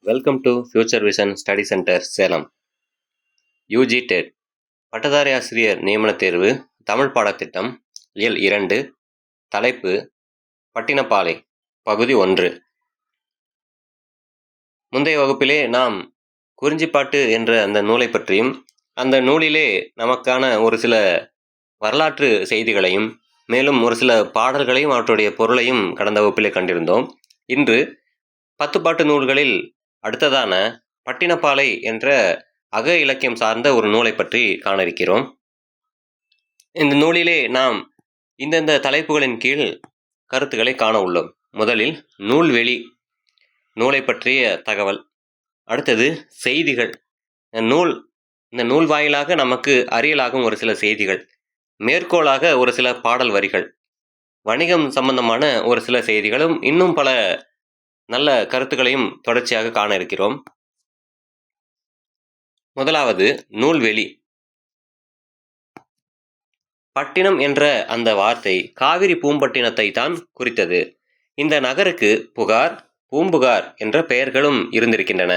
Welcome to future vision study centre Salem. UG dead பட்டதாரி ஆசிரியர் நியமன தேர்வு தமிழ் பாடத்திட்டம் இயல் 2 தலைப்பு பட்டினப்பாலை பகுதி 1. முந்தைய வகுப்பிலே நாம் குறிஞ்சிப்பாட்டு என்ற அந்த நூலை பற்றியும் அந்த நூலிலே நமக்கான ஒரு சில வரலாற்று செய்திகளையும் மேலும் ஒரு சில பாடல்களையும் அவற்றுடைய பொருளையும் கடந்த வகுப்பிலே கண்டிருந்தோம். இன்று 10 பாட்டு நூல்களில் அடுத்ததான பட்டினப்பாலை என்ற அக இலக்கியம் சார்ந்த ஒரு நூலை பற்றி காண இருக்கிறோம். இந்த நூலிலே நாம் இந்தந்த தலைப்புகளின் கீழ் கருத்துக்களை காண உள்ளோம். முதலில் நூல்வெளி, நூலை பற்றிய தகவல். அடுத்தது செய்திகள், இந்த நூல் வாயிலாக நமக்கு அறியலாகும் ஒரு சில செய்திகள். மேற்கோளாக ஒரு சில பாடல் வரிகள், வணிகம் சம்பந்தமான ஒரு சில செய்திகளும் இன்னும் பல நல்ல கருத்துக்களையும் தொடர்ச்சியாக காண இருக்கிறோம். முதலாவது நூல்வெளி. பட்டினம் என்ற அந்த வார்த்தை காவிரி பூம்பட்டினத்தை தான் குறித்தது. இந்த நகருக்கு புகார், பூம்புகார் என்ற பெயர்களும் இருந்திருக்கின்றன.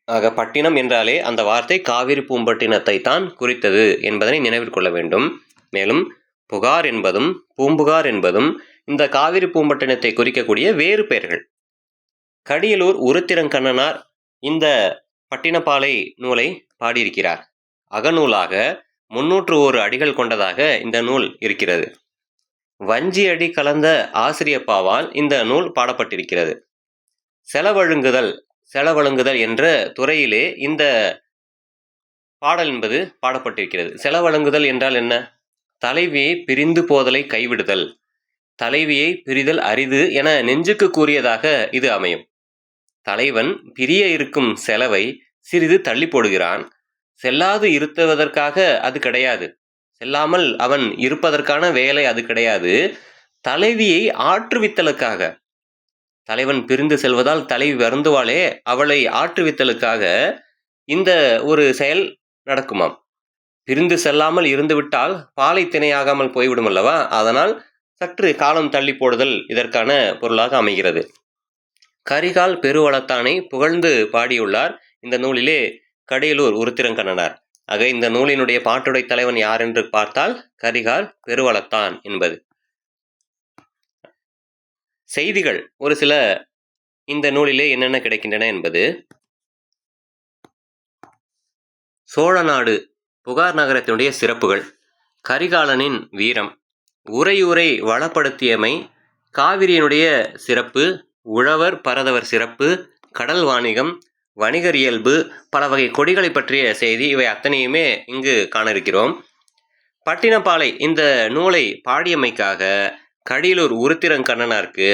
ஆக பட்டினம் என்றாலே அந்த வார்த்தை காவிரி பூம்பட்டினத்தை தான் குறித்தது என்பதனை நினைவில் கொள்ள வேண்டும். மேலும் புகார் என்பதும் பூம்புகார் என்பதும் இந்த காவிரி பூம்பட்டினத்தை குறிக்கக்கூடிய வேறு பெயர்கள். கடியலூர் உருத்திரங்கண்ணனார் இந்த பட்டினப்பாலை நூலை பாடியிருக்கிறார். அகநூலாக 301 அடிகள் கொண்டதாக இந்த நூல் இருக்கிறது. வஞ்சி அடி கலந்த ஆசிரியப்பாவால் இந்த நூல் பாடப்பட்டிருக்கிறது. செலவழுங்குதல் என்ற துறையிலே இந்த பாடல் என்பது பாடப்பட்டிருக்கிறது. செலவழுங்குதல் என்றால் என்ன? தலைவியை பிரிந்து போதலை கைவிடுதல், தலைவியை பிரிதல் அரிது என நெஞ்சுக்கு கூறியதாக இது அமையும். தலைவன் பிரிய இருக்கும் செலவை சிறிது தள்ளி போடுகிறான். செல்லாது இருத்துவதற்காக அது கிடையாது, செல்லாமல் அவன் இருப்பதற்கான வேலை அது கிடையாது. தலைவியை ஆற்றுவித்தலுக்காக, தலைவன் பிரிந்து செல்வதால் தலைவி வருந்துவாளே, அவளை ஆற்றுவித்தலுக்காக இந்த ஒரு செயல் நடக்குமாம். பிரிந்து செல்லாமல் இருந்துவிட்டால் பாலை திணையாகாமல் போய்விடும் அல்லவா? அதனால் சற்று காலம் தள்ளி போடுதல் இதற்கான பொருளாக அமைகிறது. கரிகால் பெருவளத்தானை புகழ்ந்து பாடியுள்ளார் இந்த நூலிலே கடியலூர் உருத்திரங்கண்ணனார். ஆக இந்த நூலினுடைய பாட்டுடை தலைவன் யார் என்று பார்த்தால் கரிகால் பெருவளத்தான் என்பது. செய்திகள் ஒரு சில இந்த நூலிலே என்னென்ன கிடைக்கின்றன என்பது. சோழநாடு புகார் நகரத்தினுடைய சிறப்புகள், கரிகாலனின் வீரம், உரையுரை வளப்படுத்தியமை, காவிரியினுடைய சிறப்பு, உழவர் பரதவர் சிறப்பு, கடல் வாணிகம், வணிகர் இயல்பு, பல வகை கொடிகளை பற்றிய செய்தி, இவை அத்தனையுமே இங்கு காண இருக்கிறோம். பட்டினப்பாலை இந்த நூலை பாடியமைக்காக கடியலூர் உருத்திரங்கண்ணனாருக்கு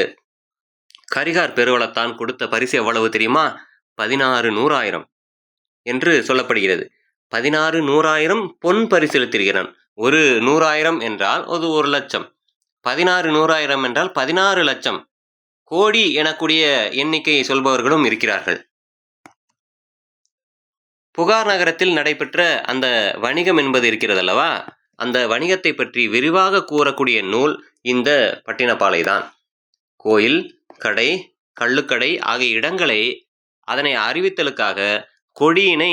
கரிகார் பெருவளத்தான் கொடுத்த பரிசு எவ்வளவு தெரியுமா? 16,100,000 என்று சொல்லப்படுகிறது. 16,100,000 பொன் பரிசெலுத்திருக்கிறான். ஒரு 100,000 என்றால் அது 1,00,000, 16,100,000 என்றால் 16 லட்சம். கோடி எனக்கூடிய எண்ணிக்கை சொல்பவர்களும் இருக்கிறார்கள். புகார் நகரத்தில் நடைபெற்ற அந்த வணிகம் என்பது இருக்கிறது அல்லவா? அந்த வணிகத்தை பற்றி விரிவாக கூறக்கூடிய நூல் இந்த பட்டினப்பாலை தான். கோயில், கடை, கள்ளுக்கடை ஆகிய இடங்களை அதனை அறிவித்தலுக்காக கொடியினை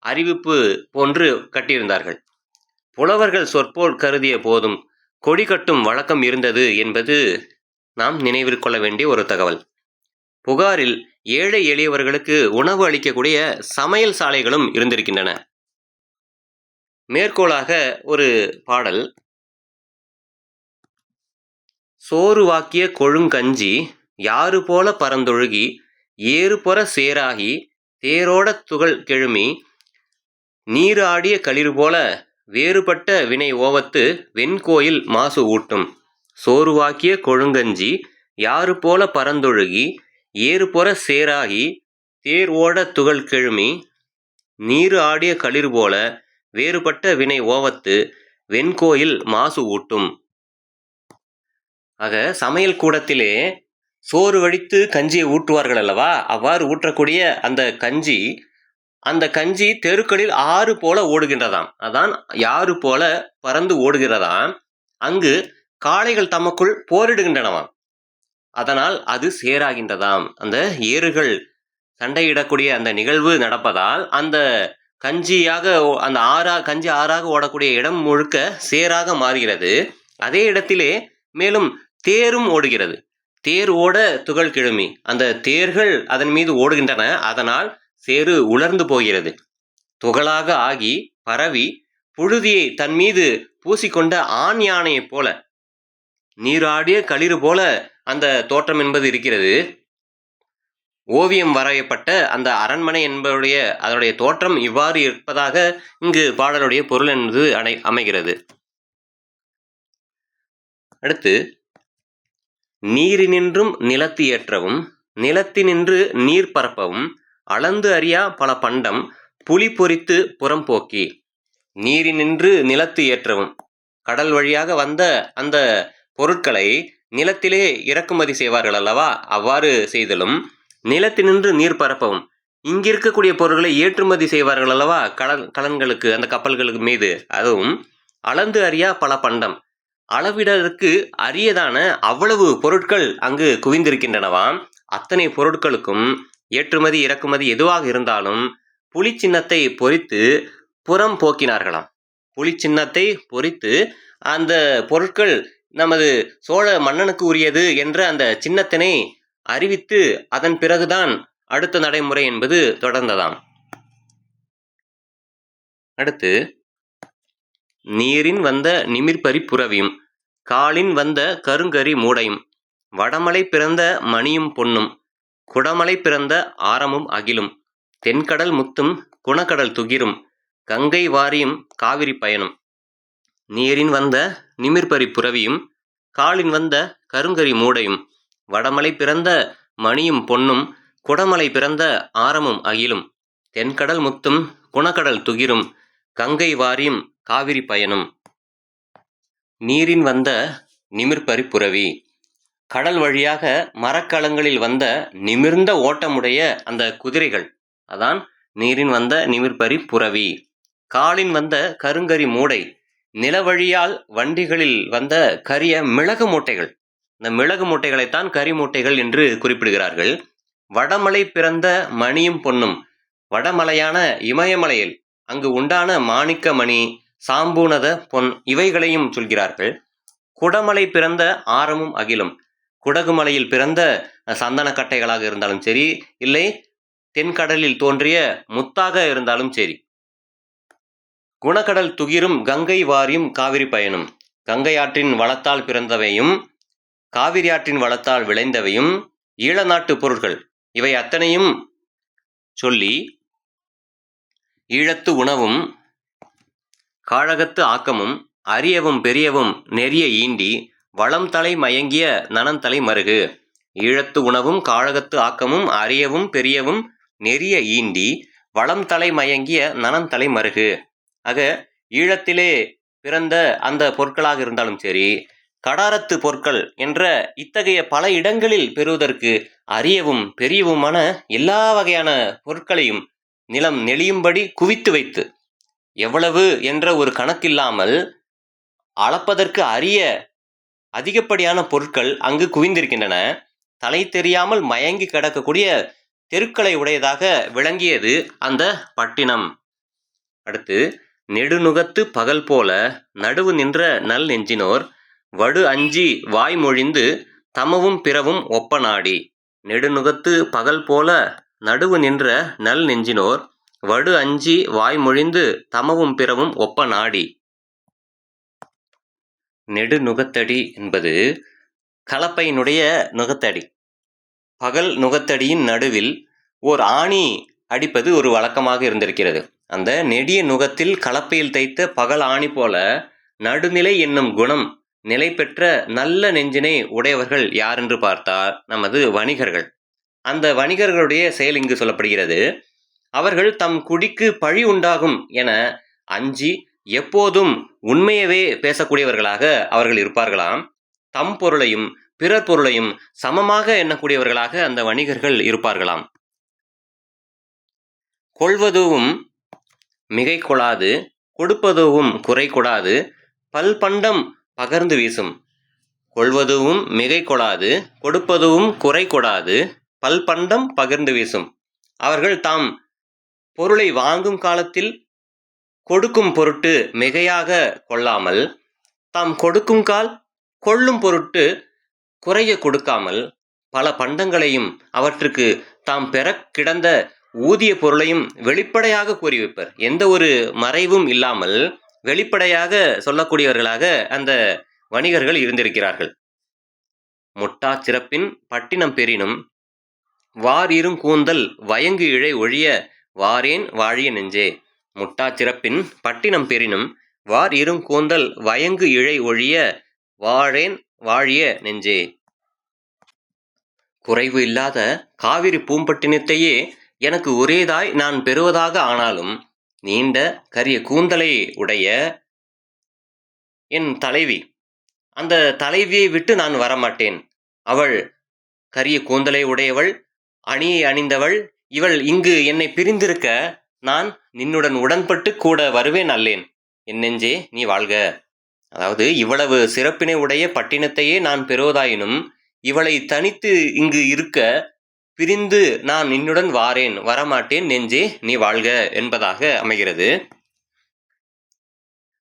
அறிவிப்பு போன்று கட்டியிருந்தார்கள். புலவர்கள் சொற்போல் கருதிய போதும் கொடி கட்டும் வழக்கம் இருந்தது என்பது நாம் நினைவில் கொள்ள வேண்டிய ஒரு தகவல். புகாரில் ஏழை எளியவர்களுக்கு உணவு அளிக்கக்கூடிய சமையல் சாலைகளும் இருந்திருக்கின்றன. மேற்கோளாக ஒரு பாடல். சோறு வாக்கிய கொழுங்கஞ்சி யாறு போல பரந்தொழுகி ஏறு பொற சேராகி தேரோட துகள் கெழுமி நீர் ஆடிய களிறு போல வேறுபட்ட வினை ஓவத்து வெண்கோயில் மாசு ஊட்டும். சோறுவாக்கிய கொழுங்கஞ்சி யாறு போல பரந்தொழுகி ஏறு பொற சேராகி தேர் ஓட துகள் கெழுமி நீர் ஆடிய களிறு போல வேறுபட்ட வினை ஓவத்து வெண்கோயில் மாசு ஊட்டும். ஆக சமையல் கூடத்திலே சோறு வடித்து கஞ்சியை ஊற்றுவார்கள் அல்லவா? அவ்வாறு ஊற்றக்கூடிய அந்த கஞ்சி தெருக்களில் ஆறு போல ஓடுகின்றதாம். அதான் யாறு போல பறந்து ஓடுகிறதாம். அங்கு காளைகள் தமக்குள் போரிடுகின்றனவாம். அதனால் அது சேராகின்றதாம். அந்த ஏறுகள் சண்டையிடக்கூடிய அந்த நிகழ்வு நடப்பதால் அந்த கஞ்சி ஆறாக ஓடக்கூடிய இடம் முழுக்க சேராக மாறுகிறது. அதே இடத்திலே மேலும் தேரும் ஓடுகிறது. தேர் ஓட துகள் கிழமி, அந்த தேர்கள் அதன் மீது ஓடுகின்றன. அதனால் சேறு உலர்ந்து போகிறது. துகளாக ஆகி பரவி புழுதியை தன் மீது பூசிக்கொண்ட ஆண் யானையைப் போல, நீராடிய களிறு போல அந்த தோற்றம் என்பது இருக்கிறது. ஓவியம் வரையப்பட்ட அந்த அரண்மனை என்பதுடைய அதனுடைய தோற்றம் இவ்வாறு இருப்பதாக இங்கு பாடலுடைய பொருள் என்பது அமைகிறது. அடுத்து, நீரினின்றும் நிலத்து ஏற்றவும் நிலத்தினின்று நீர் பரப்பவும் அளந்து அறியா பல பண்டம் புலி பொறித்து புறம் போக்கி. நீரினின்று நிலத்து ஏற்றவும், கடல் வழியாக வந்த அந்த பொருட்களை நிலத்திலே இறக்குமதி செய்வார்கள் அல்லவா, அவ்வாறு செய்தலும், நிலத்தினின்று நீர் பரப்பவும், இங்கிருக்கக்கூடிய பொருட்களை ஏற்றுமதி செய்வார்கள் அல்லவா கலன்களுக்கு, அந்த கப்பல்களுக்கு மீது, அதுவும் அளந்து அறியா பல பண்டம், அளவிடற்கு அரியதான அவ்வளவு பொருட்கள் அங்கு குவிந்திருக்கின்றனவாம். அத்தனை பொருட்களுக்கும் ஏற்றுமதி இறக்குமதி எதுவாக இருந்தாலும் புலி சின்னத்தை பொறித்து புறம் போக்கினார்களாம். புலி சின்னத்தை பொறித்து அந்த பொருட்கள் நமது சோழ மன்னனுக்கு உரியது என்ற அந்த சின்னத்தினை அறிவித்து அதன் பிறகுதான் அடுத்த நடைமுறை என்பது தொடர்ந்ததாம். அடுத்து, நீரின் வந்த நிமிர்பரி புரவியும் காலின் வந்த கருங்கரி மூடையும் வடமலை பிறந்த மணியும் பொன்னும் குடமலை பிறந்த ஆரமும் அகிலும் தென்கடல் முத்தும் குணக்கடல் துகிரும் கங்கை வாரியும் காவிரி பயனும். நீரின் வந்த நிமிர்பரி புரவியும் காலின் வந்த கருங்கரி மூடையும் வடமலை பிறந்த மணியும் பொன்னும் குடமலை பிறந்த ஆரமும் அகிலும் தென்கடல் முத்தும் குணக்கடல் துகிரும் கங்கை வாரியும் காவிரி பயனும். நீரின் வந்த நிமிர்பரி புரவி, கடல் வழியாக மரக்கலங்களில் வந்த நிமிர்ந்த ஓட்டமுடைய அந்த குதிரைகள், அதான் நீரின் வந்த நிமிர்பரி புரவி. காலின் வந்த கருங்கரி மூடை, நிலவழியால் வண்டிகளில் வந்த கரிய மிளகு மூட்டைகள், இந்த மிளகு மூட்டைகளைத்தான் கரி மூட்டைகள் என்று குறிப்பிடுகிறார்கள். வடமலை பிறந்த மணியும் பொன்னும், வடமலையான இமயமலையில் அங்கு உண்டான மாணிக்க மணி, சாம்பூனத பொன் இவைகளையும் சொல்கிறார்கள். குடமலை பிறந்த ஆரமும் அகிலும், குடகுமலையில் பிறந்த சந்தன கட்டைகளாக இருந்தாலும் சரி, இல்லை தென்கடலில் தோன்றிய முத்தாக இருந்தாலும் சரி. குணக்கடல் துகிரும் கங்கை வாரியும் காவிரி பயனும், கங்கை ஆற்றின் வளத்தால் பிறந்தவையும் காவிரி ஆற்றின் வளத்தால் விளைந்தவையும் ஈழ நாட்டு பொருட்கள், இவை அத்தனையும் சொல்லி ஈழத்து உணவும் காழகத்து ஆக்கமும் அரியவும் பெரியவும் நெறிய ஈண்டி வளம் தலை மயங்கிய நனந்தலை மருகு. ஈழத்து உணவும் காழகத்து ஆக்கமும் அரியவும் பெரியவும் நெறிய ஈண்டி வளம் தலை மயங்கிய நனந்தலை மருகு. ஆக ஈழத்திலே பிறந்த அந்த பொருட்களாக இருந்தாலும் சரி, கடாரத்து பொருட்கள் என்ற இத்தகைய பல இடங்களில் பெறுவதற்கு அரியவும் பெரியவுமான எல்லா வகையான பொருட்களையும் நிலம் நெளியும்படி குவித்து வைத்து, எவ்வளவு என்ற ஒரு கணக்கில்லாமல் அளப்பதற்கு அரிய அதிகப்படியான பொருட்கள் அங்கு குவிந்திருக்கின்றன. தலை தெரியாமல் மயங்கி கிடக்கக்கூடிய தெருக்களை உடையதாக விளங்கியது அந்த பட்டினம். அடுத்து, நெடுநுகத்து பகல் போல நடுவு நின்ற நல் நெஞ்சினோர் வடு அஞ்சி வாய்மொழிந்து தமவும் பிறவும் ஒப்ப நாடி. நெடுநுகத்து பகல் போல நடுவு நின்ற நல் நெஞ்சினோர் வடு அஞ்சி வாய்மொழிந்து தமவும் பிறவும் ஒப்ப நாடி. நெடுநுகத்தடி என்பது கலப்பையினுடைய நுகத்தடி. பகல் நுகத்தடியின் நடுவில் ஓர் ஆணி அடிப்பது ஒரு வழக்கமாக இருந்திருக்கிறது. அந்த நெடிய நுகத்தில் கலப்பையில் தைத்த பகல் ஆணி போல நடுநிலை என்னும் குணம் நிலை பெற்ற நல்ல நெஞ்சினை உடையவர்கள் யார் என்று பார்த்தால் நமது வணிகர்கள். அந்த வணிகர்களுடைய செயல் இங்கு சொல்லப்படுகிறது. அவர்கள் தம் குடிக்கு பழி உண்டாகும் என அஞ்சி எப்போதும் உண்மையவே பேசக்கூடியவர்களாக அவர்கள் இருப்பார்களாம். தம் பொருளையும் பிறர் பொருளையும் சமமாக எண்ணக்கூடியவர்களாக அந்த வணிகர்கள் இருப்பார்களாம். கொள்வதுவும் மிகை கொளாது கொடுப்பதுவும் குறை கொடாது பல்பண்டம் பகர்ந்து வீசும். கொள்வதுவும் மிகை கொளாது கொடுப்பதுவும் குறை கொடாது பல்பண்டம் பகிர்ந்து வீசும். அவர்கள் தாம் பொருளை வாங்கும் காலத்தில் கொடுக்கும் பொருட்டு மிகையாக கொள்ளாமல், தாம் கொடுக்கும் கால் கொள்ளும் பொருட்டு குறைய கொடுக்காமல், பல பண்டங்களையும் அவற்றுக்கு தாம் பெறக் கிடந்த ஊதிய பொருளையும் வெளிப்படையாக கூறி வைப்பர். எந்த ஒரு மறைவும் இல்லாமல் வெளிப்படையாக சொல்லக்கூடியவர்களாக அந்த வணிகர்கள் இருந்திருக்கிறார்கள். முட்டா சிறப்பின் பட்டினம் பெறினும் வார் இருங் கூந்தல் வயங்கு இழை ஒழிய வாரேன் வாழிய நெஞ்சே. முட்டா சிறப்பின் பட்டினம் பெறினும் வார் இருங் கூந்தல் வயங்கு இழை ஒழிய வாழேன் வாழிய நெஞ்சே. குறைவு இல்லாத காவிரி பூம்பட்டினத்தையே எனக்கு ஒரேதாய் நான் பெறுவதாக ஆனாலும், நீண்ட கரிய கூந்தலை உடைய என் தலைவி, அந்த தலைவியை விட்டு நான் வரமாட்டேன். அவள் கரிய கூந்தலை உடையவள், அணியை அணிந்தவள். இவள் இங்கு என்னை பிரிந்திருக்க நான் நின்னுடன் உடன்பட்டு கூட வருவேன் அல்லேன். என் நெஞ்சே நீ வாழ்க. அதாவது இவ்வளவு சிறப்பினை உடைய பட்டினத்தையே நான் பெறுவதாயினும், இவளை தனித்து இங்கு இருக்க பிரிந்து நான் நின்னுடன் வாரேன், வரமாட்டேன், நெஞ்சே நீ வாழ்க என்பதாக அமைகிறது.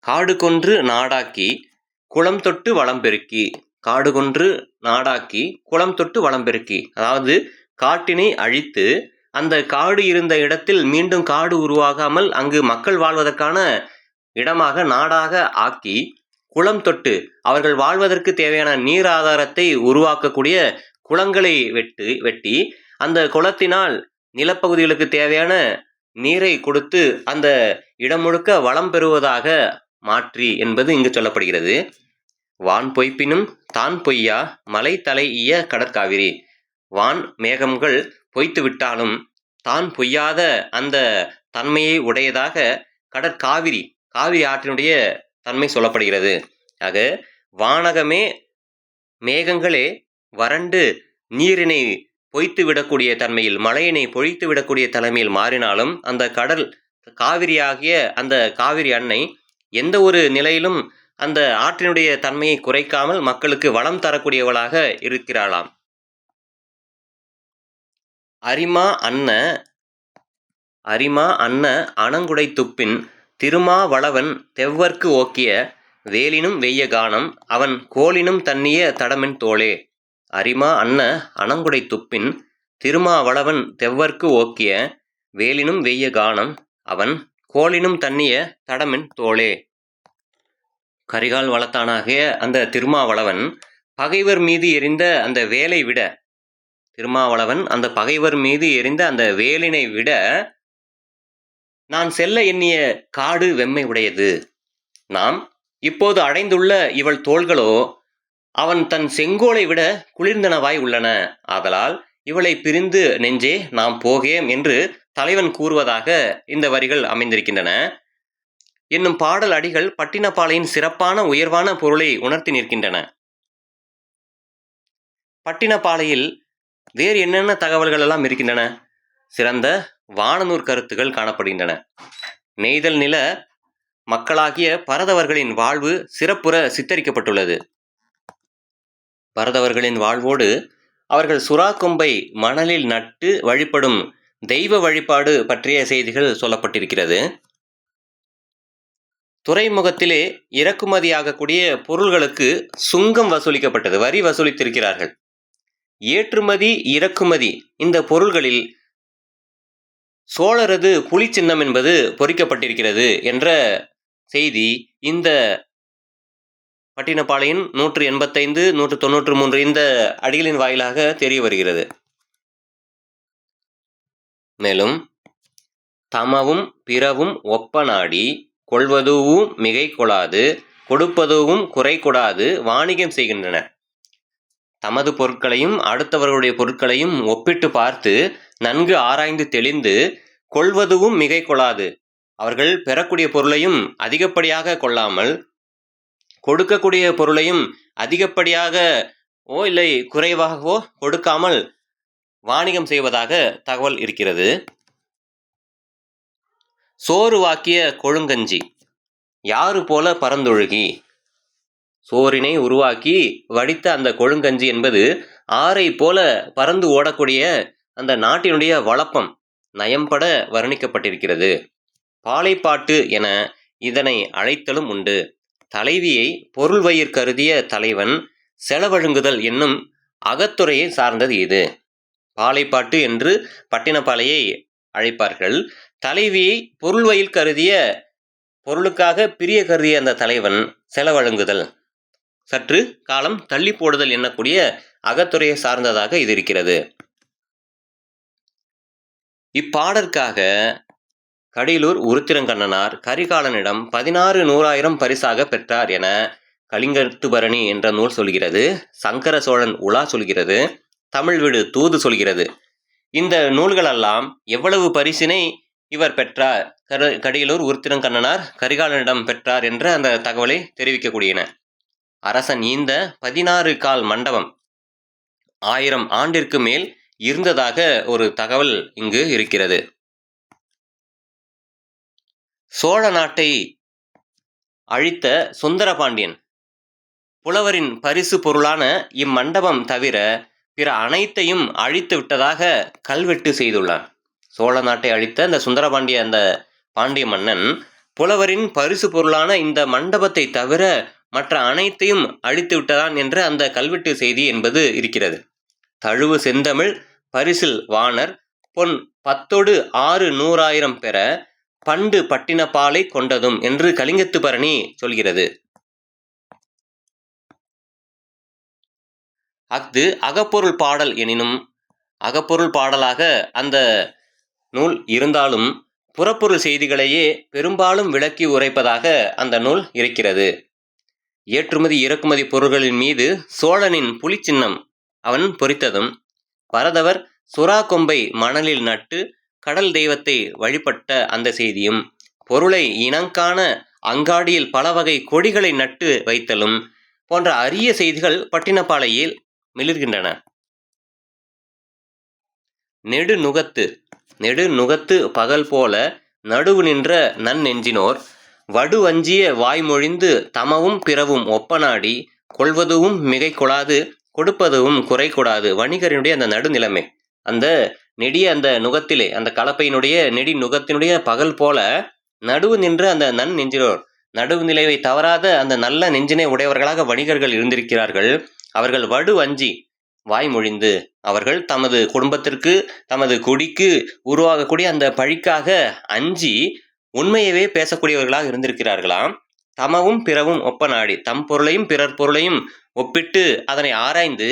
காடு கொன்று நாடாக்கி குளம் தொட்டு வளம் பெருக்கி. காடு கொன்று நாடாக்கி குளம் தொட்டு வளம் பெருக்கி. அதாவது காட்டினை அழித்து அந்த காடு இருந்த இடத்தில் மீண்டும் காடு உருவாகாமல் அங்கு மக்கள் வாழ்வதற்கான இடமாக நாடாக ஆக்கி, குளம் தொட்டு அவர்கள் வாழ்வதற்கு தேவையான நீர் ஆதாரத்தை உருவாக்கக்கூடிய குளங்களை வெட்டி அந்த குளத்தினால் நிலப்பகுதிகளுக்கு தேவையான நீரை கொடுத்து அந்த இடம் முழுக்க வளம் பெறுவதாக மாற்றி என்பது இங்கு சொல்லப்படுகிறது. வான் பொய்ப்பினும் தான் பொய்யா மலை தலை ஈய கடற்காவிரி. வான் மேகங்கள் பொய்த்து விட்டாலும் தான் பொய்யாத அந்த தன்மையை உடையதாக கடற்காவிரி, காவிரி ஆற்றினுடைய தன்மை சொல்லப்படுகிறது. ஆக வானகமே மேகங்களே வறண்டு நீரினை பொய்த்து விடக்கூடிய தன்மையில், மழையினை பொழித்து விடக்கூடிய தலைமையில் மாறினாலும், அந்த கடல் காவிரியாகிய அந்த காவிரி அன்னை எந்த ஒரு நிலையிலும் அந்த ஆற்றினுடைய தன்மையை குறைக்காமல் மக்களுக்கு வளம் தரக்கூடியவளாக இருக்கிறாளாம். அரிமா அன்ன அணங்குடை துப்பின் திருமாவளவன் தெவ்வர்க்கு ஓக்கிய வேலினும் வெய்ய கானம் அவன் கோலினும் தண்ணிய தடமென் தோளே. அரிமா அன்ன அணங்குடை துப்பின் திருமாவளவன் தெவ்வர்க்கு ஓக்கிய வேலினும் வெய்ய கானம் அவன் கோலினும் தண்ணிய தடமென் தோளே. கரிகால் வளத்தானாகிய அந்த திருமாவளவன் பகைவர் மீது எறிந்த அந்த வேலை விட, திருமாவளவன் அந்த பகைவர் மீது எறிந்த அந்த வேலினை விட நான் செல்ல எண்ணிய காடு வெம்மை உடையது. நாம் இப்போது அடைந்துள்ள இவள் தோள்களோ அவன் தன் செங்கோலை விட குளிர்ந்தனவாய் உள்ளன. ஆதலால் இவளை பிரிந்து நெஞ்சே நாம் போகேம் என்று தலைவன் கூறுவதாக இந்த வரிகள் அமைந்திருக்கின்றன. என்னும் பாடல் அடிகள் பட்டினப்பாலையின் சிறப்பான உயர்வான பொருளை உணர்த்தி நிற்கின்றன. பட்டினப்பாலையில் வேறு என்னென்ன தகவல்கள் எல்லாம் இருக்கின்றன? சிறந்த வானநூற் கருத்துகள் காணப்படுகின்றன. நெய்தல் நில மக்களாகிய பரதவர்களின் வாழ்வு சிறப்புற சித்தரிக்கப்பட்டுள்ளது. பரதவர்களின் வாழ்வோடு அவர்கள் சுறா கொம்பை மணலில் நட்டு வழிபடும் தெய்வ வழிபாடு பற்றிய செய்திகள் சொல்லப்பட்டிருக்கிறது. துறைமுகத்திலே இறக்குமதியாகக்கூடிய பொருள்களுக்கு சுங்கம் வசூலிக்கப்பட்டது, வரி வசூலித்திருக்கிறார்கள். ஏற்றுமதி இறக்குமதி இந்த பொருள்களில் சோழரது புலி சின்னம் என்பது பொறிக்கப்பட்டிருக்கிறது என்ற செய்தி இந்த பட்டினப்பாளையின் 185, 193 இந்த அடிகளின் வாயிலாக தெரிய வருகிறது. மேலும் தமவும் பிறவும் ஒப்ப நாடி கொள்வதுவும் மிகை கொளாது கொடுப்பதுவும் குறை கொடாது வாணிகம் செய்கின்றன. தமது பொருட்களையும் அடுத்தவர்களுடைய பொருட்களையும் ஒப்பிட்டு பார்த்து நன்கு ஆராய்ந்து தெளிந்து கொள்வதுவும் மிகை கொள்ளாது, அவர்கள் பெறக்கூடிய பொருளையும் அதிகப்படியாக கொள்ளாமல் கொடுக்கக்கூடிய பொருளையும் அதிகப்படியாகவோ இல்லை குறைவாகவோ கொடுக்காமல் வாணிகம் செய்வதாக தகவல் இருக்கிறது. சோறு வாக்கிய கொழுங்கஞ்சி யாறு போல பரந்தொழுகி. சோறினை உருவாக்கி வடித்த அந்த கொழுங்கஞ்சி என்பது ஆறை போல பறந்து ஓடக்கூடிய அந்த நாட்டினுடைய வளப்பம், நயம்பட வர்ணிக்கப்பட்டிருக்கிறது. பாலைப்பாட்டு என இதனை அழைத்தலும் உண்டு. தலைவியை பொருள்வயிர் கருதிய தலைவன் செலவழுங்குதல் என்னும் அகத்துறையை சார்ந்தது இது. பாலைப்பாட்டு என்று பட்டினப்பாலையை அழைப்பார்கள். தலைவியை பொருள்வயிர் கருதிய, பொருளுக்காக பிரிய கருதிய அந்த தலைவன் செலவழுங்குதல், சற்று காலம் தள்ளி போடுதல் என்னக்கூடிய அகத்துறையை சார்ந்ததாக இது இருக்கிறது. இப்பாடற்காக கடியலூர் உருத்திரங்கண்ணனார் கரிகாலனிடம் 16 நூறாயிரம் பரிசாக பெற்றார் என கலிங்கத்துபரணி என்ற நூல் சொல்கிறது. சங்கர சோழன் உலா சொல்கிறது. தமிழ் விடு தூது சொல்கிறது. இந்த நூல்களெல்லாம் எவ்வளவு பரிசினை இவர் பெற்றார், கடியலூர் உருத்திரங்கண்ணனார் கரிகாலனிடம் பெற்றார் என்ற அந்த தகவலை தெரிவிக்கக்கூடியன. அரசன் ஈந்த 16 கால் மண்டபம் 1000 ஆண்டிற்கு மேல் இருந்ததாக ஒரு தகவல் இங்கு இருக்கிறது. சோழ நாட்டை அழித்த சுந்தரபாண்டியன் புலவரின் பரிசு பொருளான இம்மண்டபம் தவிர பிற அனைத்தையும் அழித்து விட்டதாக கல்வெட்டு செய்துள்ளான். சோழ நாட்டை அழித்த அந்த சுந்தரபாண்டிய அந்த பாண்டிய மன்னன் புலவரின் பரிசு பொருளான இந்த மண்டபத்தை தவிர மற்ற அனைத்தையும் அழித்து விட்டதான் என்ற அந்த கல்வெட்டு செய்தி என்பது இருக்கிறது. தழுவு செந்தமிழ் பரிசில் வாணர் பொன் 10 6 நூறாயிரம் பெற பண்டு பட்டினப்பாலை கொண்டதும் என்று கலிங்கத்துபரணி சொல்கிறது. அஃது அகப்பொருள் பாடல் எனினும் அகப்பொருள் பாடலாக அந்த நூல் இருந்தாலும் புறப்பொருள் செய்திகளையே பெரும்பாலும் விளக்கி உரைப்பதாக அந்த நூல் இருக்கிறது. ஏற்றுமதி இறக்குமதி பொருள்களின் மீது சோழனின் புலி சின்னம் அவன் பொறித்ததும், பரதவர் சுறா கொம்பை மணலில் நட்டு கடல் தெய்வத்தை வழிபட்ட அந்த செய்தியும், பொருளை இனங்காண அங்காடியில் பல வகை கொடிகளை நட்டு வைத்தலும் போன்ற அரிய செய்திகள் பட்டினப்பாலையில் மிளிர்கின்றன. நெடுநுகத்து பகல் போல நடுவு நின்ற நன்னெஞ்சினோர் வடு வஞ்சிய வாய்மொழிந்து தமவும் பிறவும் ஒப்பநாடி கொள்வதுவும் மிகை கொளாது கொடுப்பதுவும் குறை கொடாது. வணிகரினுடைய அந்த நடுநிலைமை, அந்த நெடிய அந்த நுகத்திலே, அந்த கலப்பையினுடைய நெடி நுகத்தினுடைய பகல் போல நடுவு நின்ற அந்த நன்னெஞ்சினோர், நடுவு நிலைவை தவறாத அந்த நல்ல நெஞ்சினை உடையவர்களாக வணிகர்கள் இருந்திருக்கிறார்கள். அவர்கள் வடு வஞ்சி வாய்மொழிந்து, அவர்கள் தமது குடும்பத்திற்கு தமது குடிக்கு உருவாகக்கூடிய அந்த பழிக்காக அஞ்சி உண்மையவே பேசக்கூடியவர்களாக இருந்திருக்கிறார்களாம். தமவும் பிறவும் ஒப்ப நாடி, தம் பொருளையும் பிறர் பொருளையும் ஒப்பிட்டு அதனை ஆராய்ந்து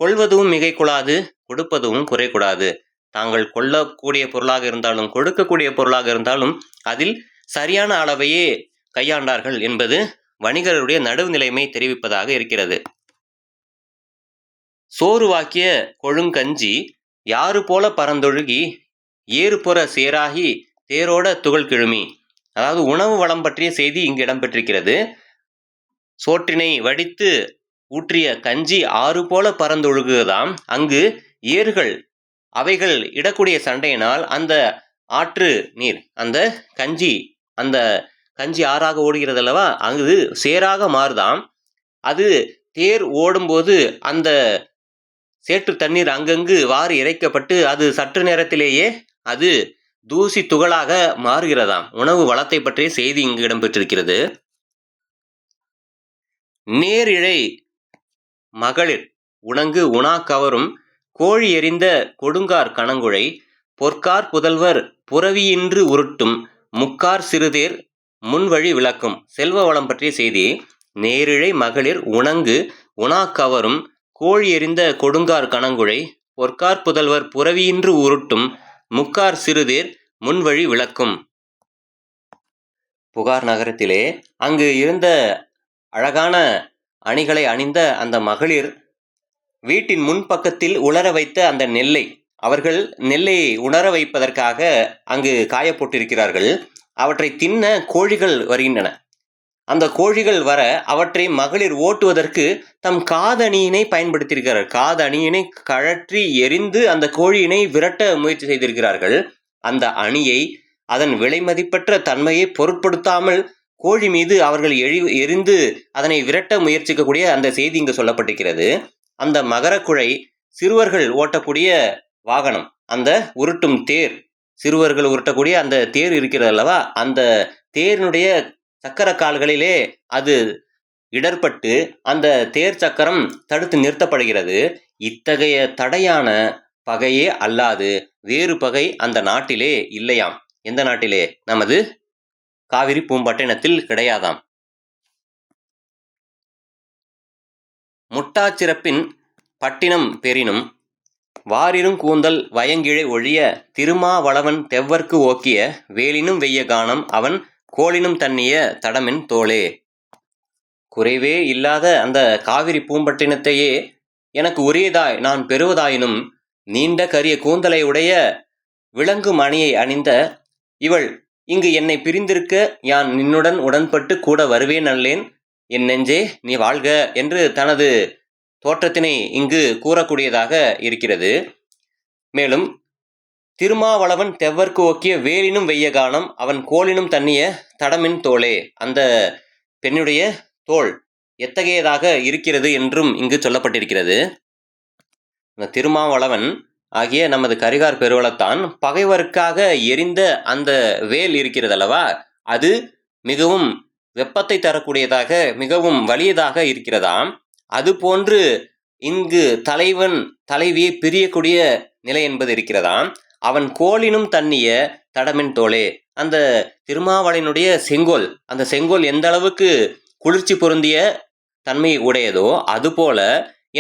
கொள்வதும் மிகை கொள்ளாது கொடுப்பதும் குறை கூடாது. தாங்கள் கொள்ளக்கூடிய பொருளாக இருந்தாலும் கொடுக்கக்கூடிய பொருளாக இருந்தாலும் அதில் சரியான அளவையே கையாண்டார்கள் என்பது வணிகருடைய நடுவுநிலைமை தெரிவிப்பதாக இருக்கிறது. சோறு வாக்கிய கொழுங்கஞ்சி யாறு போல பரந்தொழுகி ஏறுபுற சேராகி தேரோட துகள் கிழுமி. அதாவது உணவு வளம் பற்றிய செய்தி இங்கு இடம்பெற்றிருக்கிறது. சோற்றினை வடித்து ஊற்றிய கஞ்சி ஆறு போல பரந்தொழுகுதாம். அங்கு ஏறுகள் அவைகள் இடக்கூடிய சண்டையினால் அந்த ஆற்று நீர், அந்த கஞ்சி ஆறாக ஓடுகிறது அல்லவா, அங்கு சேராக மாறுதாம். அது தேர் ஓடும்போது அந்த சேற்று தண்ணீர் அங்கங்கு வாரி இறைக்கப்பட்டு அது சற்று நேரத்திலேயே அது தூசி துகளாக மாறுகிறதாம். உணவு வளத்தை பற்றிய செய்தி இங்கு இடம்பெற்றிருக்கிறது. நேரிழை மகளிர் உணங்கு உணா கவரும் கோழி எறிந்த கொடுங்கார் கணங்குழை பொற்கார் புதல்வர் புறவியின்று உருட்டும் முக்கார் சிறுதேர் முன்வழி விளக்கும். செல்வ வளம் பற்றிய செய்தி. நேரிழை மகளிர் உணங்கு உணா கவரும் கோழி எறிந்த கொடுங்கார் கணங்குழை பொற்கார் புதல்வர் புறவியின்று உருட்டும் முக்கார் சிறுதேர் முன்வழி விளக்கும். புகார் நகரத்திலே அங்கு இருந்த அழகான அணிகளை அணிந்த அந்த மகளிர் வீட்டின் முன்பக்கத்தில் உலர வைத்த அந்த நெல்லை, அவர்கள் நெல்லை உணர வைப்பதற்காக அங்கு காயப்போட்டிருக்கிறார்கள். அவற்றை தின்ன கோழிகள் வருகின்றன. அந்த கோழிகள் வர அவற்றை மகளிர் ஓட்டுவதற்கு தம் காதணியினை பயன்படுத்தியிருக்கிறார்கள். காதணியினை கழற்றி எரிந்து அந்த கோழியினை விரட்ட முயற்சி செய்திருக்கிறார்கள். அந்த அணியை, அதன் விலை மதிப்பற்ற தன்மையை பொருட்படுத்தாமல் கோழி மீது அவர்கள் எரிந்து அதனை விரட்ட முயற்சிக்கக்கூடிய அந்த செய்தி இங்கு சொல்லப்பட்டிருக்கிறது. அந்த மகரக்குழை சிறுவர்கள் ஓட்டக்கூடிய வாகனம், அந்த உருட்டும் தேர் சிறுவர்கள் உருட்டக்கூடிய அந்த தேர் இருக்கிறது அல்லவா, அந்த தேரினுடைய சக்கர கால்களிலே அது இடர்பட்டு அந்த தேர் சக்கரம் தடுத்து நிறுத்தப்படுகிறது. இத்தகைய தடையான பகையே அல்லாது வேறு பகை அந்த நாட்டிலே இல்லையாம். எந்த நாட்டிலே? நமது காவிரி பூம்பட்டினத்தில் கிடையாதாம். முட்டாச்சிறப்பின் பட்டினம் பெறினும் வாரிரும் கூந்தல் வயங்கிழை ஒழிய திருமாவளவன் தெவ்வர்க்கு ஓக்கிய வேலினும் வெய்ய கானம் அவன் கோலினும் தண்ணிய தடமென் தோளே. குறைவே இல்லாத அந்த காவிரி பூம்பட்டினத்தையே எனக்கு உரியதாய் நான் பெறுவதாயினும் நீண்ட கரிய கூந்தலை உடைய விலங்கு மணியை அணிந்த இவள் இங்கு என்னை பிரிந்திருக்க யான் நின்னுடன் உடன்பட்டு கூட வருவேன் அல்லேன். என் நெஞ்சே நீ வாழ்க என்று தனது தோற்றத்தினை இங்கு கூறக்கூடியதாக இருக்கிறது. மேலும் திருமாவளவன் தெவ்வர்க்கு ஓக்கிய வேலினும் வெய்ய கானம் அவன் கோலினும் தண்ணிய தடமின் தோளே. அந்த பெண்ணுடைய தோள் எத்தகையதாக இருக்கிறது என்றும் இங்கு சொல்லப்பட்டிருக்கிறது. திருமாவளவன் ஆகிய நமது கரிகார் பெருவளத்தான் பகைவருக்காக எரிந்த அந்த வேல் இருக்கிறது அல்லவா, அது மிகவும் வெப்பத்தை தரக்கூடியதாக மிகவும் வலியதாக இருக்கிறதாம். அது போன்று இங்கு தலைவன் தலைவியை பிரியக்கூடிய நிலை என்பது இருக்கிறதாம். அவன் கோலினும் தண்ணிய தடமின் தோளே. அந்த திருமாவளவனுடைய செங்கோல், அந்த செங்கோல் எந்த அளவுக்கு குளிர்ச்சி பொருந்திய தன்மை உடையதோ அதுபோல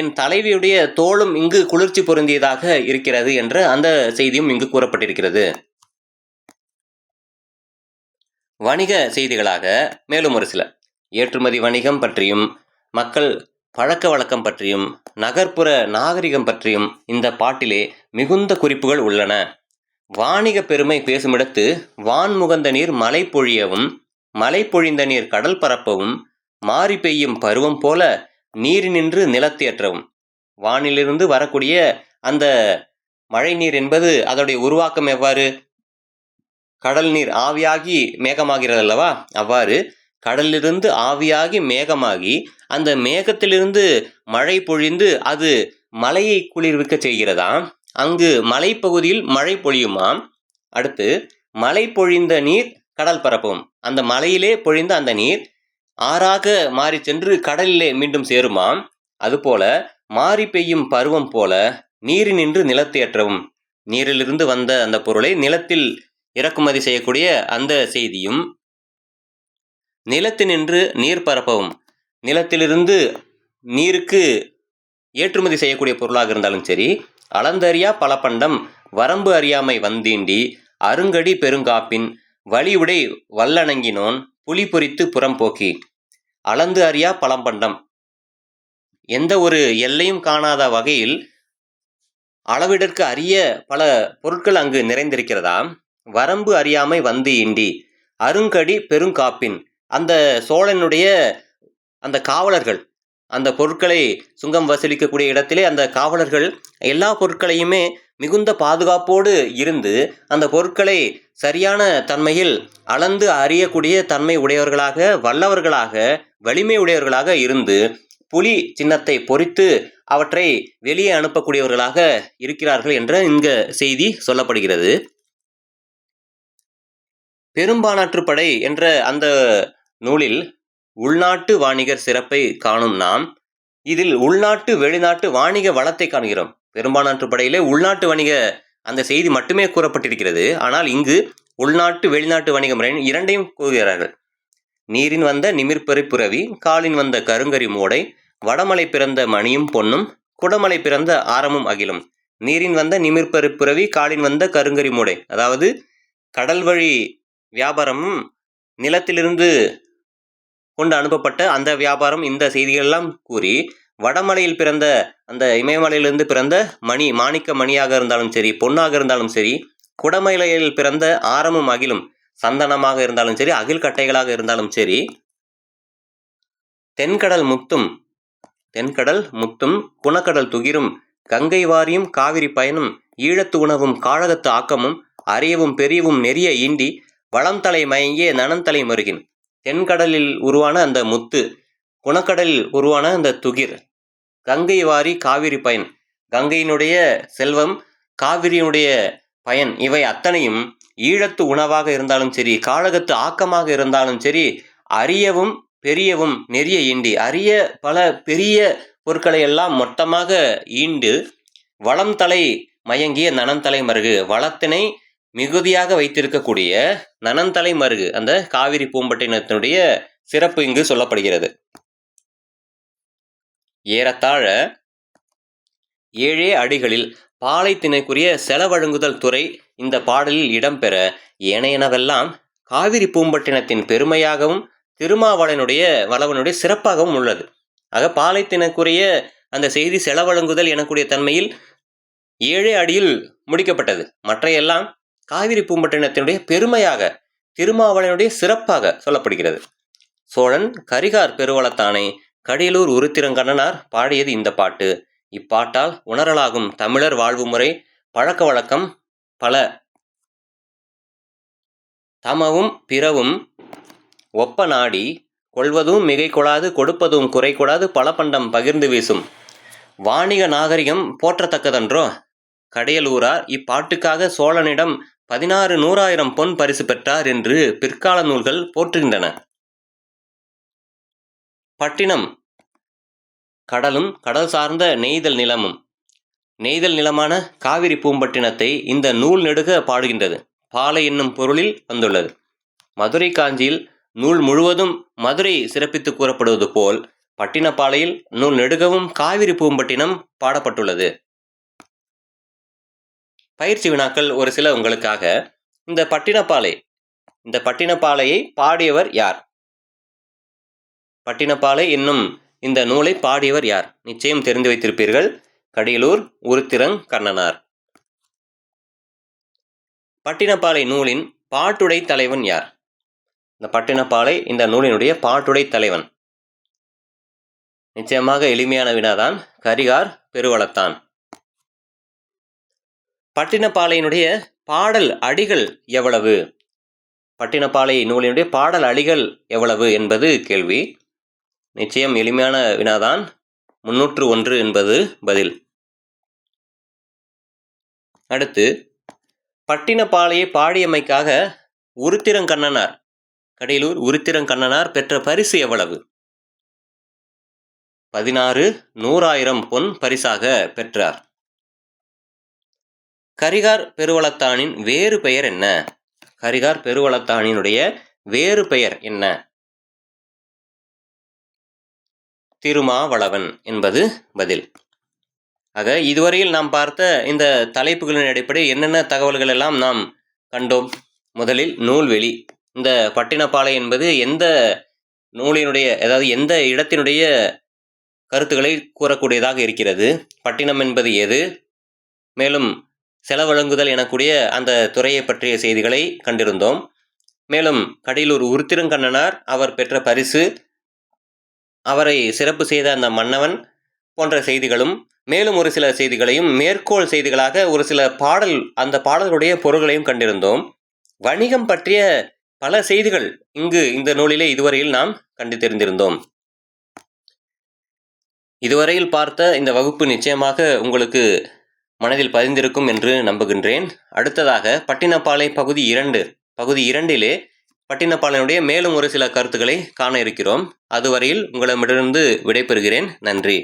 என் தலைவியுடைய தோளும் இங்கு குளிர்ச்சி பொருந்தியதாக இருக்கிறது என்ற அந்த செய்தியும் இங்கு கூறப்பட்டிருக்கிறது. வணிக செய்திகளாக மேலும் ஒரு சில ஏற்றுமதி வணிகம் பற்றியும் மக்கள் பழக்க வழக்கம் பற்றியும் நகர்ப்புற நாகரிகம் பற்றியும் இந்த பாட்டிலே மிகுந்த குறிப்புகள் உள்ளன. வாணிக பெருமை பேசுமிடத்து வான்முகந்த நீர் மழை பொழியவும் மழை பொழிந்த நீர் கடல் பரப்பவும் மாறி பெய்யும் பருவம் போல நீரினின்று நிலத்தேற்றவும். வானிலிருந்து வரக்கூடிய அந்த மழை நீர் என்பது அதோடைய உருவாக்கம் எவ்வாறு? கடல் நீர் ஆவியாகி மேகமாகிறது அல்லவா, அவ்வாறு கடலிலிருந்து ஆவியாகி மேகமாகி அந்த மேகத்திலிருந்து மழை பொழிந்து அது மலையை குளிர்விக்க செய்கிறதாம். அங்கு மலைப்பகுதியில் மழை பொழியுமாம். அடுத்து மழை பொழிந்த நீர் கடல் பரப்பும். அந்த மலையிலே பொழிந்த அந்த நீர் ஆறாக மாறி சென்று கடலிலே மீண்டும் சேருமாம். அதுபோல மாறி பெய்யும் பருவம் போல நீரினின்று நிலத்தேற்றவும். நீரிலிருந்து வந்த அந்த பொருளை நிலத்தில் இறக்குமதி செய்யக்கூடிய அந்த செய்தியும், நிலத்தினின்று நீர் பரப்பவும். நிலத்திலிருந்து நீருக்கு ஏற்றுமதி செய்யக்கூடிய பொருளாக இருந்தாலும் சரி, அளந்தறியா பல பண்டம் வரம்பு அறியாமை வந்தீண்டி அருங்கடி பெருங்காப்பின் வலியுடை வல்லணங்கினோன் புலி பொறித்து புறம்போக்கி. அளந்து அறியா பழம்பண்டம், எந்த ஒரு எல்லையும் காணாத வகையில் அளவிடற்கு அரிய பல பொருட்கள் அங்கு நிறைந்திருக்கிறதாம். வரம்பு அறியாமை வந்து இண்டி அருங்கடி பெருங்காப்பின், அந்த சோழனுடைய அந்த காவலர்கள் அந்த பொருட்களை சுங்கம் வசூலிக்கக்கூடிய இடத்திலே அந்த காவலர்கள் எல்லா பொருட்களையுமே மிகுந்த பாதுகாப்போடு இருந்து அந்த பொருட்களை சரியான தன்மையில் அளந்து அறியக்கூடிய தன்மை உடையவர்களாக, வல்லவர்களாக, வலிமை உடையவர்களாக இருந்து புலி சின்னத்தை பொறித்து அவற்றை வெளியே அனுப்பக்கூடியவர்களாக இருக்கிறார்கள் என்ற இங்க செய்தி சொல்லப்படுகிறது. பெரும்பானாற்றுப்படை என்ற அந்த நூலில் உள்நாட்டு வாணிகர் சிறப்பை காணும் நாம் இதில் உள்நாட்டு வெளிநாட்டு வாணிக வளத்தை காண்கிறோம். பெரும்பானாற்றுப்படையிலே உள்நாட்டு வணிக அந்த செய்தி மட்டுமே கூறப்பட்டிருக்கிறது. ஆனால் இங்கு உள்நாட்டு வெளிநாட்டு வணிகம் இரண்டையும் கூறுகிறார்கள். நீரின் வந்த நிமிர்பெறை புரவி காலின் வந்த கருங்கரி மூடை வடமலை பிறந்த மணியும் பொன்னும் குடமலை பிறந்த ஆரமும் அகிலும். நீரின் வந்த நிமிர்பெறை புரவி காலின் வந்த கருங்கரி மூடை, அதாவது கடல் வழி வியாபாரமும் நிலத்திலிருந்து கொண்டு அனுப்பப்பட்ட அந்த வியாபாரம், இந்த செய்திகளெல்லாம் கூறி வடமலையில் பிறந்த அந்த இமயமலையிலிருந்து பிறந்த மணி, மாணிக்க மணியாக இருந்தாலும் சரி, பொன்னாக இருந்தாலும் சரி, குடமலையில் பிறந்த ஆரமும் அகிலும், சந்தனமாக இருந்தாலும் சரி, அகில் கட்டைகளாக இருந்தாலும் சரி, தென்கடல் முத்தும் குணக்கடல் துகிரும் கங்கை வாரியும் காவிரி பயனும் ஈழத்து உணவும் காழகத்து ஆக்கமும் அரியவும் பெரியவும் நெறிய ஈண்டி வளம்தலை மயங்கிய நனந்தலை மருகின். தென்கடலில் உருவான அந்த முத்து, குணக்கடலில் உருவான அந்த துகிர், கங்கை வாரி காவிரி பயன், கங்கையினுடைய செல்வம், காவிரியினுடைய பயன் இவை அத்தனையும் ஈழத்து உணவாக இருந்தாலும் சரி, காழகத்து ஆக்கமாக இருந்தாலும் சரி, அரியவும் பெரியவும் நெறிய ஈண்டி, அரிய பல பெரிய பொருட்களை எல்லாம் மொத்தமாக ஈண்டு வளம் தலை மயங்கிய நனந்தலை மருகு, வளத்தினை மிகுதியாக வைத்திருக்கக்கூடிய நனந்தலை மருகு, அந்த காவிரி பூம்பட்டினத்தினுடைய சிறப்பு இங்கு சொல்லப்படுகிறது. ஏறத்தாழ 7 அடிகளில் பாலை திணைக்குரிய செலவழங்குதல் துறை இந்த பாடலில் இடம்பெற ஏனையனவெல்லாம் காவிரி பூம்பட்டினத்தின் பெருமையாகவும் திருமாவளவனுடைய சிறப்பாகவும் உள்ளது. ஆக பாலை திணைக்குரிய அந்த செய்தி செலவழங்குதல் எனக்கூடிய தன்மையில் 7 அடியில் முடிக்கப்பட்டது. மற்றையெல்லாம் காவிரி பூம்பட்டினத்தினுடைய பெருமையாக திருமாவளவனுடைய சிறப்பாக சொல்லப்படுகிறது. சோழன் கரிகார் பெருவளத்தானை கடியலூர் உருத்திரங்கண்ணனார் பாடியது இந்த பாட்டு. இப்பாட்டால் உணரலாகும் தமிழர் வாழ்வு முறை பழக்க வழக்கம் பல. தமவும் பிறவும் ஒப்ப நாடி கொள்வதும் மிகை கொடாது கொடுப்பதும் குறை கொடாது பல பண்டம் பகிர்ந்து வீசும் வாணிக நாகரிகம் போற்றத்தக்கதன்றோ. கடியலூரார் இப்பாட்டுக்காக சோழனிடம் 16,100,000 பொன் பரிசு பெற்றார் என்று பிற்கால நூல்கள் போற்றுகின்றன. பட்டினம் கடலும் கடல் சார்ந்த நெய்தல் நிலமும். நெய்தல் நிலமான காவிரி பூம்பட்டினத்தை இந்த நூல் நெடுக பாடுகின்றது. பாலை என்னும் பொருளில் வந்துள்ளது. மதுரை காஞ்சியில் நூல் முழுவதும் மதுரை சிறப்பித்து கூறப்படுவது போல் பட்டினப்பாலையில் நூல் நெடுகவும் காவிரி பூம்பட்டினம் பாடப்பட்டுள்ளது. பயிற்சி வினாக்கள் ஒரு சில உங்களுக்காக. இந்த பட்டினப்பாலையை பாடியவர் யார்? பட்டினப்பாலை என்னும் இந்த நூலை பாடியவர் யார்? நிச்சயம் தெரிந்து வைத்திருப்பீர்கள். கடியலூர் உருத்திரங்கண்ணனார். பட்டினப்பாலை நூலின் பாட்டுடை தலைவன் யார்? இந்த பட்டினப்பாலை இந்த நூலினுடைய பாட்டுடை தலைவன் நிச்சயமாக எளிமையான வினாதான், கரிகார் பெருவளத்தான். பட்டினப்பாலையினுடைய பாடல் அடிகள் எவ்வளவு? பட்டினப்பாலை நூலினுடைய பாடல் அடிகள் எவ்வளவு என்பது கேள்வி. நிச்சயம் எளிமையான வினாதான், 301 என்பது பதில். அடுத்து, பட்டினப்பாலையை பாடியமைக்காக உருத்திரங்கண்ணனார், கடியலூர் உருத்திரங்கண்ணனார் பெற்ற பரிசு எவ்வளவு? 16,100,000 பொன் பரிசாக பெற்றார். கரிகார் பெருவளத்தானின் வேறு பெயர் என்ன? கரிகார் பெருவளத்தானினுடைய வேறு பெயர் என்ன? திருமாவளவன் என்பது பதில். ஆக இதுவரையில் நாம் பார்த்த இந்த தலைப்புகளின் அடிப்படையில் என்னென்ன தகவல்கள் எல்லாம் நாம் கண்டோம்? முதலில் நூல்வெளி. இந்த பட்டினப்பாலை என்பது எந்த நூலினுடைய, அதாவது எந்த இடத்தினுடைய கருத்துக்களை கூறக்கூடியதாக இருக்கிறது? பட்டினம் என்பது எது? மேலும் செலவழங்குதல் எனக்கூடிய அந்த துறையை பற்றிய செய்திகளை கண்டிருந்தோம். மேலும் கடியலூர் உருத்திரங்கண்ணனார் அவர் பெற்ற பரிசு, அவரை சிறப்பு செய்த அந்த மன்னவன் போன்ற செய்திகளும், மேலும் ஒரு சில செய்திகளையும் மேற்கோள் செய்திகளாக ஒரு சில அந்த பாடல்களுடைய பொருள்களையும் கண்டிருந்தோம். வணிகம் பற்றிய பல செய்திகள் இங்கு இந்த நூலிலே இதுவரையில் நாம் கண்டு தெரிந்திருந்தோம். இதுவரையில் பார்த்த இந்த வகுப்பு நிச்சயமாக உங்களுக்கு மனதில் பதிந்திருக்கும் என்று நம்புகின்றேன். அடுத்ததாக பட்டினப்பாலை பகுதி 2 பட்டினப்பாலையினுடைய மேலும் ஒரு சில கருத்துக்களை காண இருக்கிறோம். அதுவரையில் உங்களிடமிருந்து விடைபெறுகிறேன். நன்றி.